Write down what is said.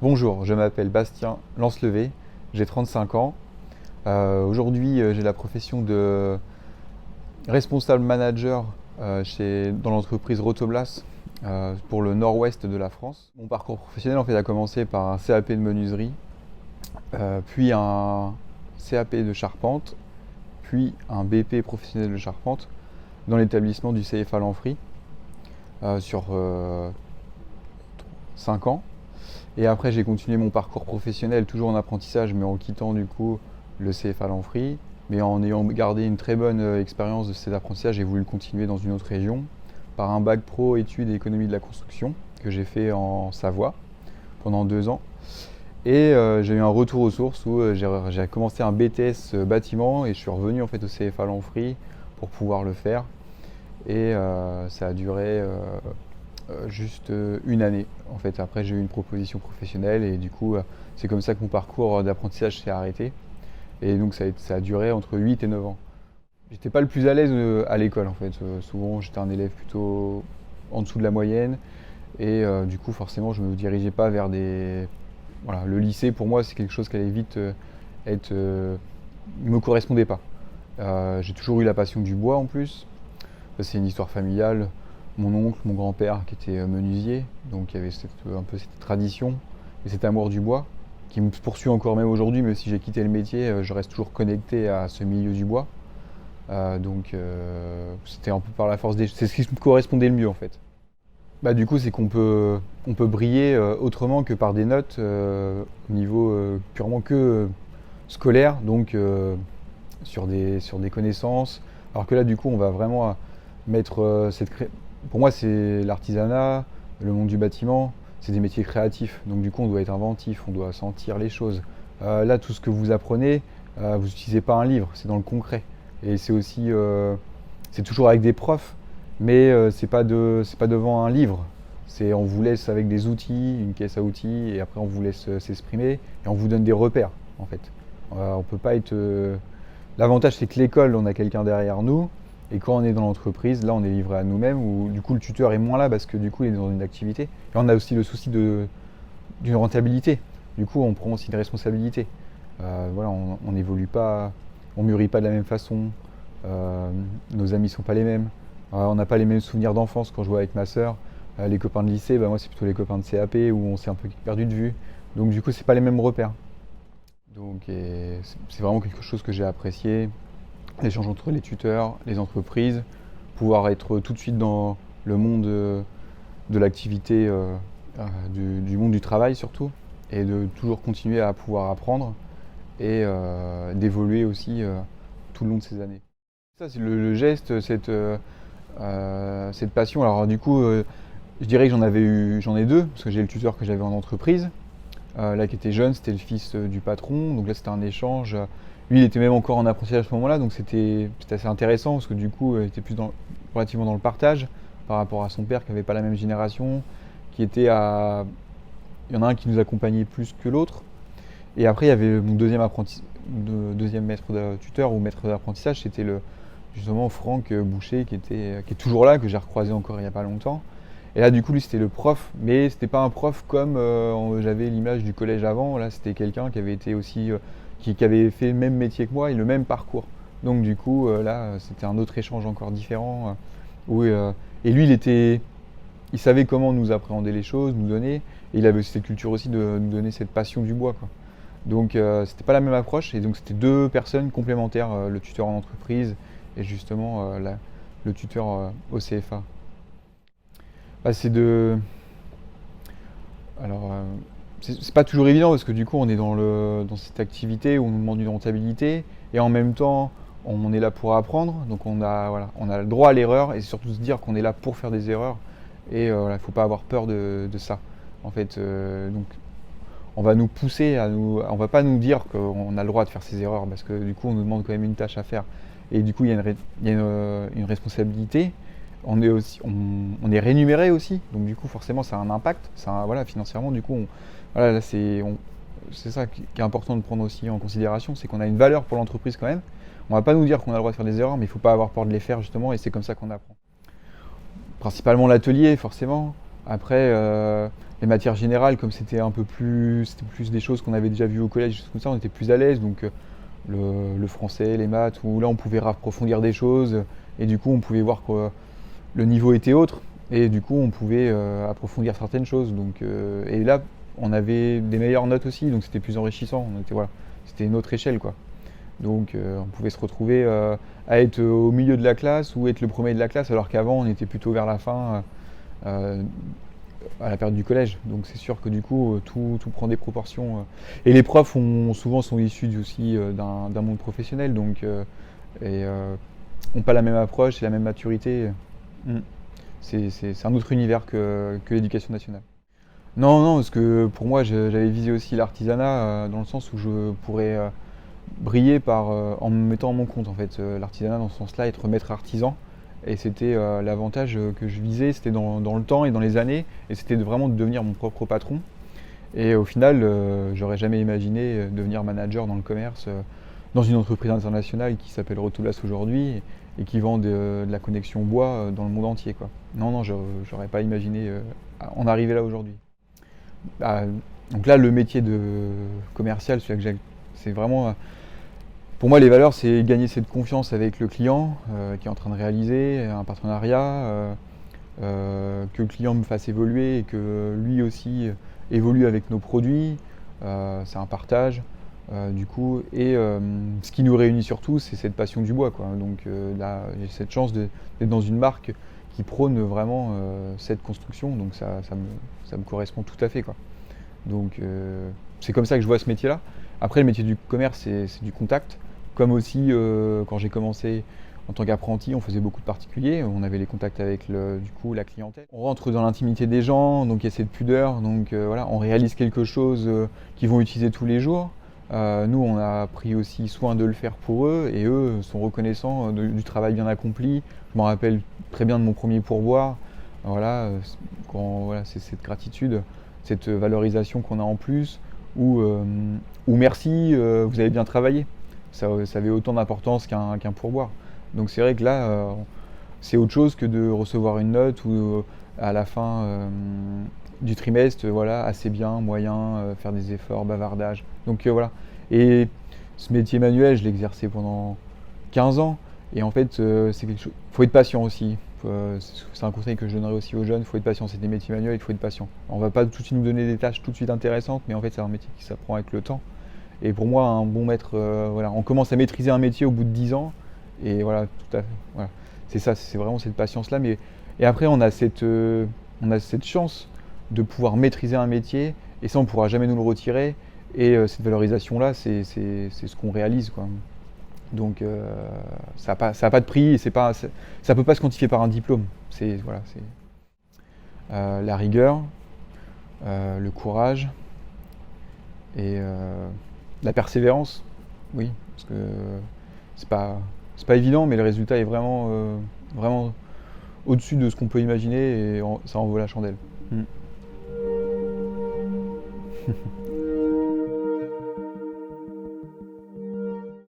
Bonjour, je m'appelle Bastien Lancelevé, j'ai 35 ans. Aujourd'hui, j'ai la profession de responsable manager dans l'entreprise Rotoblas pour le nord-ouest de la France. Mon parcours professionnel a commencé par un CAP de menuiserie, puis un CAP de charpente, puis un BP professionnel de charpente dans l'établissement du CFA Lanfry sur 5 ans. Et après, j'ai continué mon parcours professionnel, toujours en apprentissage, mais en quittant du coup le CFA Lanfry. Mais en ayant gardé une très bonne expérience de cet apprentissage, j'ai voulu le continuer dans une autre région par un bac pro études et économie de la construction que j'ai fait en Savoie pendant 2 ans. Et j'ai eu un retour aux sources où j'ai commencé un BTS bâtiment et je suis revenu en fait au CFA Lanfry pour pouvoir le faire. Et ça a duré juste 1 année. En fait, après, j'ai eu une proposition professionnelle et du coup, c'est comme ça que mon parcours d'apprentissage s'est arrêté. Et donc, ça a duré entre 8 et 9 ans. J'étais pas le plus à l'aise à l'école en fait. Souvent, j'étais un élève plutôt en dessous de la moyenne et du coup, forcément, je me dirigeais pas vers des. Voilà, le lycée pour moi, c'est quelque chose qui allait vite être. Me correspondait pas. J'ai toujours eu la passion du bois en plus. Ça, c'est une histoire familiale. Mon oncle, mon grand-père qui était menuisier, donc il y avait un peu cette tradition et cet amour du bois qui me poursuit encore même aujourd'hui, même si j'ai quitté le métier, je reste toujours connecté à ce milieu du bois. C'était un peu par la force des. C'est ce qui me correspondait le mieux en fait. Bah, du coup, c'est qu'on peut briller autrement que par des notes au niveau purement que scolaire, donc sur des connaissances. Alors que là, du coup, on va vraiment mettre pour moi, c'est l'artisanat, le monde du bâtiment, c'est des métiers créatifs. Donc du coup, on doit être inventif, on doit sentir les choses. Là, tout ce que vous apprenez, vous n'utilisez pas un livre, c'est dans le concret. Et c'est aussi, c'est toujours avec des profs, mais c'est pas devant un livre. On vous laisse avec des outils, une caisse à outils, et après on vous laisse s'exprimer, et on vous donne des repères, en fait. On peut pas être. L'avantage, c'est que l'école, on a quelqu'un derrière nous. Et quand on est dans l'entreprise, là on est livré à nous-mêmes, où du coup le tuteur est moins là parce que du coup il est dans une activité. Et on a aussi le souci d'une rentabilité. Du coup on prend aussi une responsabilité. Voilà, on n'évolue pas, on mûrit pas de la même façon. Nos amis sont pas les mêmes. On n'a pas les mêmes souvenirs d'enfance. Quand je vois avec ma sœur, les copains de lycée, moi c'est plutôt les copains de CAP où on s'est un peu perdu de vue. Donc du coup c'est pas les mêmes repères. Donc c'est vraiment quelque chose que j'ai apprécié. L'échange entre les tuteurs, les entreprises, pouvoir être tout de suite dans le monde de l'activité, du monde du travail surtout, et de toujours continuer à pouvoir apprendre et d'évoluer aussi tout le long de ces années. Ça, c'est le geste, cette passion. Alors du coup, je dirais que j'en ai deux, parce que j'ai le tuteur que j'avais en entreprise, là qui était jeune, c'était le fils du patron, donc là c'était un échange. Lui, il était même encore en apprentissage à ce moment-là, donc c'était assez intéressant parce que du coup, il était relativement dans le partage par rapport à son père qui n'avait pas la même génération, qui était à. Il y en a un qui nous accompagnait plus que l'autre. Et après, il y avait mon deuxième maître tuteur ou maître d'apprentissage, c'était justement Franck Boucher qui est toujours là, que j'ai recroisé encore il n'y a pas longtemps. Et là, du coup, lui, c'était le prof, mais c'était pas un prof comme j'avais l'image du collège avant. Là, c'était quelqu'un qui avait été aussi. Qui avait fait le même métier que moi et le même parcours. Donc du coup, là, c'était un autre échange encore différent. Et lui, il savait comment nous appréhender les choses, nous donner. Et il avait aussi cette culture aussi de nous donner cette passion du bois, quoi. Donc c'était pas la même approche. Et donc c'était deux personnes complémentaires, le tuteur en entreprise et justement le tuteur au CFA. Bah, Alors, c'est pas toujours évident parce que du coup on est dans cette activité où on nous demande une rentabilité et en même temps on est là pour apprendre, donc on a le droit à l'erreur et c'est surtout se dire qu'on est là pour faire des erreurs et il faut pas avoir peur de ça. En fait, donc on va nous pousser on va pas nous dire qu'on a le droit de faire ces erreurs parce que du coup on nous demande quand même une tâche à faire et du coup il y a une responsabilité. On est rémunéré aussi, donc du coup forcément ça a un impact, financièrement du coup là c'est ça qui est important de prendre aussi en considération, c'est qu'on a une valeur pour l'entreprise quand même. On va pas nous dire qu'on a le droit de faire des erreurs, mais il faut pas avoir peur de les faire justement et c'est comme ça qu'on apprend. Principalement l'atelier forcément. Après les matières générales, comme c'était c'était plus des choses qu'on avait déjà vues au collège, des choses comme ça, on était plus à l'aise. Donc le français, les maths, où là on pouvait approfondir des choses, et du coup on pouvait voir que le niveau était autre, et du coup on pouvait approfondir certaines choses. Donc, et là on avait des meilleures notes aussi, donc c'était plus enrichissant. Voilà, c'était une autre échelle, quoi. Donc on pouvait se retrouver à être au milieu de la classe ou être le premier de la classe, alors qu'avant on était plutôt vers la fin, euh, à la période du collège. Donc c'est sûr que du coup tout prend des proportions. Et les profs souvent sont issus aussi d'un monde professionnel, donc et ont pas la même approche et la même maturité. Mm. C'est un autre univers que l'éducation nationale. Non, non, parce que pour moi j'avais visé aussi l'artisanat dans le sens où je pourrais briller en me mettant à mon compte en fait. L'artisanat dans ce sens-là, être maître artisan. Et c'était l'avantage que je visais, c'était dans le temps et dans les années, et c'était vraiment de devenir mon propre patron. Et au final, j'aurais jamais imaginé devenir manager dans le commerce, dans une entreprise internationale qui s'appelle Rotoulas aujourd'hui, et qui vend de la connexion bois dans le monde entier, quoi. Non, non, j'aurais pas imaginé en arriver là aujourd'hui. Bah, donc là, le métier de commercial, c'est vraiment pour moi, les valeurs, c'est gagner cette confiance avec le client qui est en train de réaliser un partenariat, que le client me fasse évoluer et que lui aussi évolue avec nos produits. C'est un partage, du coup. Et ce qui nous réunit surtout, c'est cette passion du bois, quoi. Donc là, j'ai cette chance d'être dans une marque qui prône vraiment cette construction. Donc ça me correspond tout à fait, quoi. Donc c'est comme ça que je vois ce métier-là. Après, le métier du commerce, c'est du contact. Comme aussi, quand j'ai commencé en tant qu'apprenti, on faisait beaucoup de particuliers, on avait les contacts avec du coup, la clientèle. On rentre dans l'intimité des gens, donc il y a cette pudeur, donc voilà, on réalise quelque chose qu'ils vont utiliser tous les jours. Nous, on a pris aussi soin de le faire pour eux, et eux sont reconnaissants du travail bien accompli. Je m'en rappelle très bien de mon premier pourboire. Voilà, voilà, c'est cette gratitude, cette valorisation qu'on a en plus, ou merci, vous avez bien travaillé. Ça avait autant d'importance qu'un pourboire. Donc c'est vrai que là, c'est autre chose que de recevoir une note ou à la fin du trimestre, voilà, assez bien, moyen, faire des efforts, bavardage. Donc voilà. Et ce métier manuel, je l'ai exercé pendant 15 ans. Et en fait, c'est quelque chose. Il faut être patient aussi. C'est un conseil que je donnerais aussi aux jeunes. Il faut être patient. C'est des métiers manuels, il faut être patient. On va pas tout de suite nous donner des tâches tout de suite intéressantes, mais en fait, c'est un métier qui s'apprend avec le temps. Et pour moi, un bon maître, voilà, on commence à maîtriser un métier au bout de 10 ans. Et voilà, tout à fait. Voilà. C'est ça, c'est vraiment cette patience-là. Et après, on a cette chance de pouvoir maîtriser un métier. Et ça, on ne pourra jamais nous le retirer. Et cette valorisation-là, c'est ce qu'on réalise, quoi. Donc, ça n'a pas de prix. Et ça ne peut pas se quantifier par un diplôme. Voilà, la rigueur, le courage et la persévérance, oui, parce que c'est pas évident, mais le résultat est vraiment au-dessus de ce qu'on peut imaginer et ça en vaut la chandelle. Mm.